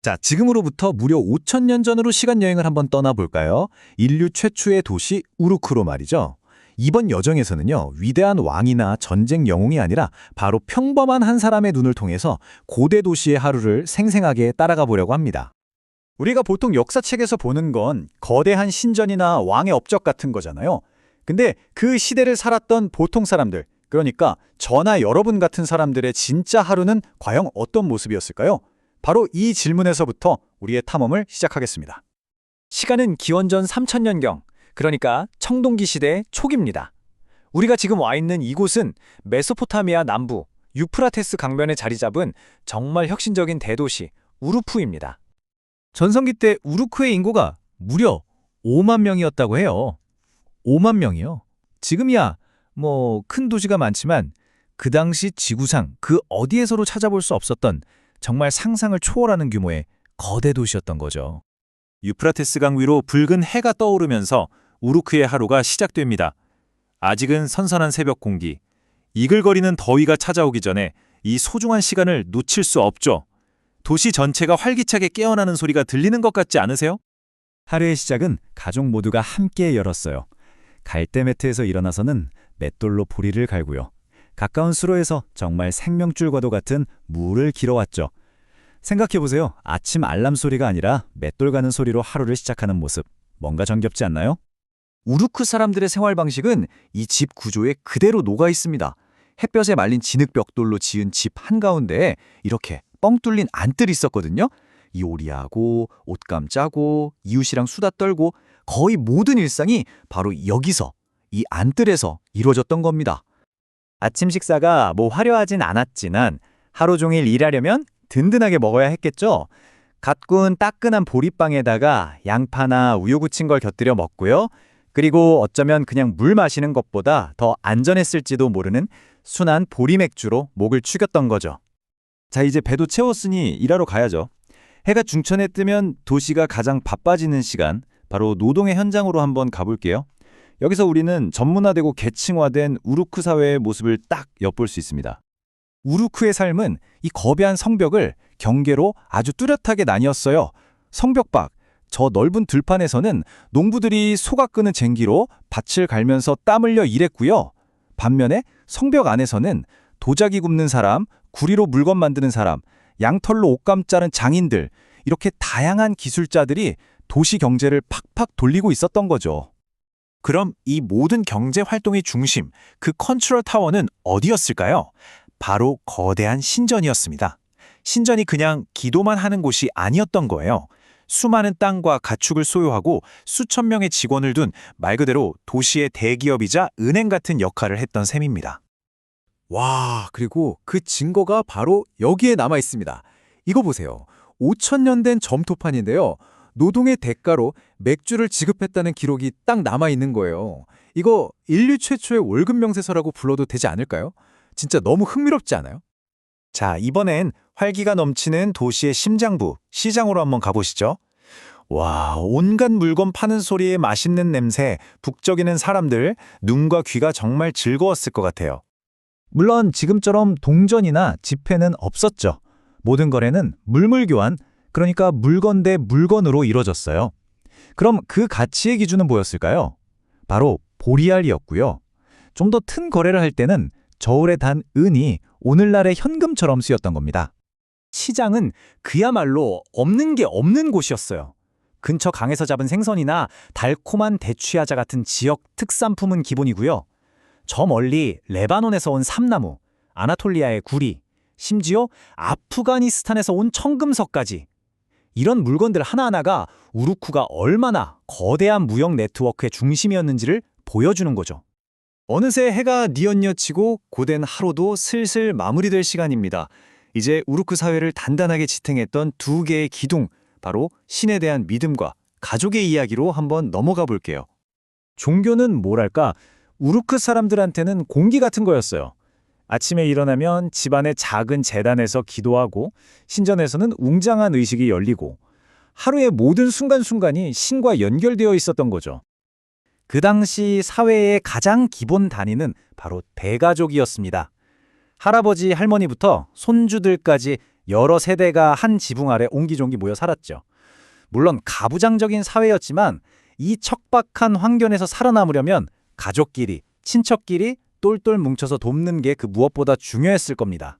자, 지금으로부터 무려 5,000년 전으로 시간여행을 한번 떠나볼까요? 인류 최초의 도시 우루크로 말이죠. 이번 여정에서는요, 위대한 왕이나 전쟁 영웅이 아니라 바로 평범한 한 사람의 눈을 통해서 고대 도시의 하루를 생생하게 따라가 보려고 합니다. 우리가 보통 역사책에서 보는 건 거대한 신전이나 왕의 업적 같은 거잖아요. 근데 그 시대를 살았던 보통 사람들, 그러니까 저나 여러분 같은 사람들의 진짜 하루는 과연 어떤 모습이었을까요? 바로 이 질문에서부터 우리의 탐험을 시작하겠습니다. 시간은 기원전 3000년경, 그러니까 청동기 시대 초기입니다. 우리가 지금 와 있는 이곳은 메소포타미아 남부 유프라테스 강변에 자리 잡은 정말 혁신적인 대도시 우루프입니다. 전성기 때 우루크의 인구가 무려 5만 명이었다고 해요. 5만 명이요. 지금이야 큰 도시가 많지만 그 당시 지구상 그 어디에서도 찾아볼 수 없었던 정말 상상을 초월하는 규모의 거대 도시였던 거죠. 유프라테스 강 위로 붉은 해가 떠오르면서 우루크의 하루가 시작됩니다. 아직은 선선한 새벽 공기, 이글거리는 더위가 찾아오기 전에 이 소중한 시간을 놓칠 수 없죠. 도시 전체가 활기차게 깨어나는 소리가 들리는 것 같지 않으세요? 하루의 시작은 가족 모두가 함께 열었어요. 갈대 매트에서 일어나서는 맷돌로 보리를 갈고요. 가까운 수로에서 정말 생명줄과도 같은 물을 길어왔죠. 생각해보세요. 아침 알람 소리가 아니라 맷돌 가는 소리로 하루를 시작하는 모습. 뭔가 정겹지 않나요? 우루크 사람들의 생활 방식은 이 집 구조에 그대로 녹아 있습니다. 햇볕에 말린 진흙벽돌로 지은 집 한가운데에 이렇게 뻥 뚫린 안뜰이 있었거든요. 요리하고 옷감 짜고 이웃이랑 수다 떨고 거의 모든 일상이 바로 여기서 이 안뜰에서 이루어졌던 겁니다. 아침 식사가 화려하진 않았지만 하루 종일 일하려면 든든하게 먹어야 했겠죠. 갓 구운 따끈한 보리빵에다가 양파나 우유 부친 걸 곁들여 먹고요. 그리고 어쩌면 그냥 물 마시는 것보다 더 안전했을지도 모르는 순한 보리 맥주로 목을 축였던 거죠. 자, 이제 배도 채웠으니 일하러 가야죠. 해가 중천에 뜨면 도시가 가장 바빠지는 시간, 바로 노동의 현장으로 한번 가볼게요. 여기서 우리는 전문화되고 계층화된 우루크 사회의 모습을 딱 엿볼 수 있습니다. 우루크의 삶은 이 거대한 성벽을 경계로 아주 뚜렷하게 나뉘었어요. 성벽 밖, 저 넓은 들판에서는 농부들이 소가 끄는 쟁기로 밭을 갈면서 땀 흘려 일했고요. 반면에 성벽 안에서는 도자기 굽는 사람, 구리로 물건 만드는 사람, 양털로 옷감 자른 장인들, 이렇게 다양한 기술자들이 도시 경제를 팍팍 돌리고 있었던 거죠. 그럼 이 모든 경제 활동의 중심, 그 컨트롤 타워는 어디였을까요? 바로 거대한 신전이었습니다. 신전이 그냥 기도만 하는 곳이 아니었던 거예요. 수많은 땅과 가축을 소유하고 수천 명의 직원을 둔 말 그대로 도시의 대기업이자 은행 같은 역할을 했던 셈입니다. 와, 그리고 그 증거가 바로 여기에 남아 있습니다. 이거 보세요. 5,000년 된 점토판인데요. 노동의 대가로 맥주를 지급했다는 기록이 딱 남아 있는 거예요. 이거 인류 최초의 월급 명세서라고 불러도 되지 않을까요? 진짜 너무 흥미롭지 않아요? 자, 이번엔 활기가 넘치는 도시의 심장부, 시장으로 한번 가보시죠. 와, 온갖 물건 파는 소리에 맛있는 냄새, 북적이는 사람들, 눈과 귀가 정말 즐거웠을 것 같아요. 물론 지금처럼 동전이나 지폐는 없었죠. 모든 거래는 물물 교환, 그러니까 물건 대 물건으로 이루어졌어요. 그럼 그 가치의 기준은 뭐였을까요? 바로 보리알이었고요. 좀 더 큰 거래를 할 때는 저울에 단 은이 오늘날의 현금처럼 쓰였던 겁니다. 시장은 그야말로 없는 게 없는 곳이었어요. 근처 강에서 잡은 생선이나 달콤한 대추야자 같은 지역 특산품은 기본이고요. 저 멀리 레바논에서 온 삼나무, 아나톨리아의 구리, 심지어 아프가니스탄에서 온 청금석까지, 이런 물건들 하나하나가 우루크가 얼마나 거대한 무역 네트워크의 중심이었는지를 보여주는 거죠. 어느새 해가 뉘엿뉘엿치고 고된 하루도 슬슬 마무리될 시간입니다. 이제 우루크 사회를 단단하게 지탱했던 두 개의 기둥, 바로 신에 대한 믿음과 가족의 이야기로 한번 넘어가 볼게요. 종교는 뭐랄까, 우루크 사람들한테는 공기 같은 거였어요. 아침에 일어나면 집안의 작은 제단에서 기도하고 신전에서는 웅장한 의식이 열리고 하루의 모든 순간순간이 신과 연결되어 있었던 거죠. 그 당시 사회의 가장 기본 단위는 바로 대가족이었습니다. 할아버지, 할머니부터 손주들까지 여러 세대가 한 지붕 아래 옹기종기 모여 살았죠. 물론 가부장적인 사회였지만 이 척박한 환경에서 살아남으려면 가족끼리, 친척끼리 똘똘 뭉쳐서 돕는 게 그 무엇보다 중요했을 겁니다.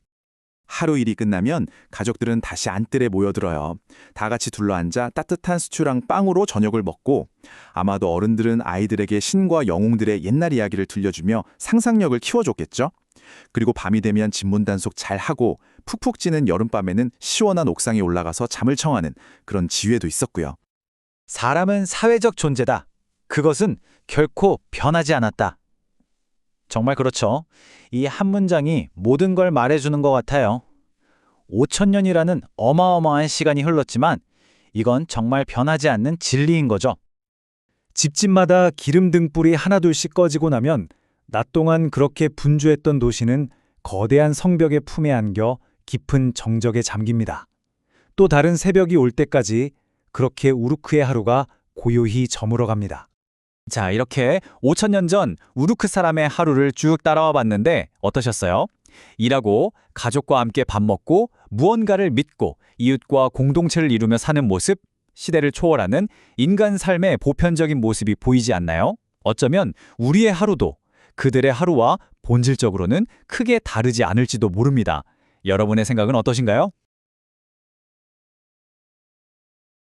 하루 일이 끝나면 가족들은 다시 안뜰에 모여들어요. 다 같이 둘러앉아 따뜻한 스튜랑 빵으로 저녁을 먹고 아마도 어른들은 아이들에게 신과 영웅들의 옛날 이야기를 들려주며 상상력을 키워줬겠죠. 그리고 밤이 되면 집문단속 잘 하고 푹푹 찌는 여름밤에는 시원한 옥상에 올라가서 잠을 청하는 그런 지혜도 있었고요. 사람은 사회적 존재다. 그것은 결코 변하지 않았다. 정말 그렇죠. 이 한 문장이 모든 걸 말해주는 것 같아요. 5,000년이라는 어마어마한 시간이 흘렀지만 이건 정말 변하지 않는 진리인 거죠. 집집마다 기름 등불이 하나둘씩 꺼지고 나면 낮 동안 그렇게 분주했던 도시는 거대한 성벽의 품에 안겨 깊은 정적에 잠깁니다. 또 다른 새벽이 올 때까지 그렇게 우루크의 하루가 고요히 저물어 갑니다. 자, 이렇게 5,000년 전 우루크 사람의 하루를 쭉 따라와 봤는데 어떠셨어요? 일하고 가족과 함께 밥 먹고 무언가를 믿고 이웃과 공동체를 이루며 사는 모습, 시대를 초월하는 인간 삶의 보편적인 모습이 보이지 않나요? 어쩌면 우리의 하루도 그들의 하루와 본질적으로는 크게 다르지 않을지도 모릅니다. 여러분의 생각은 어떠신가요?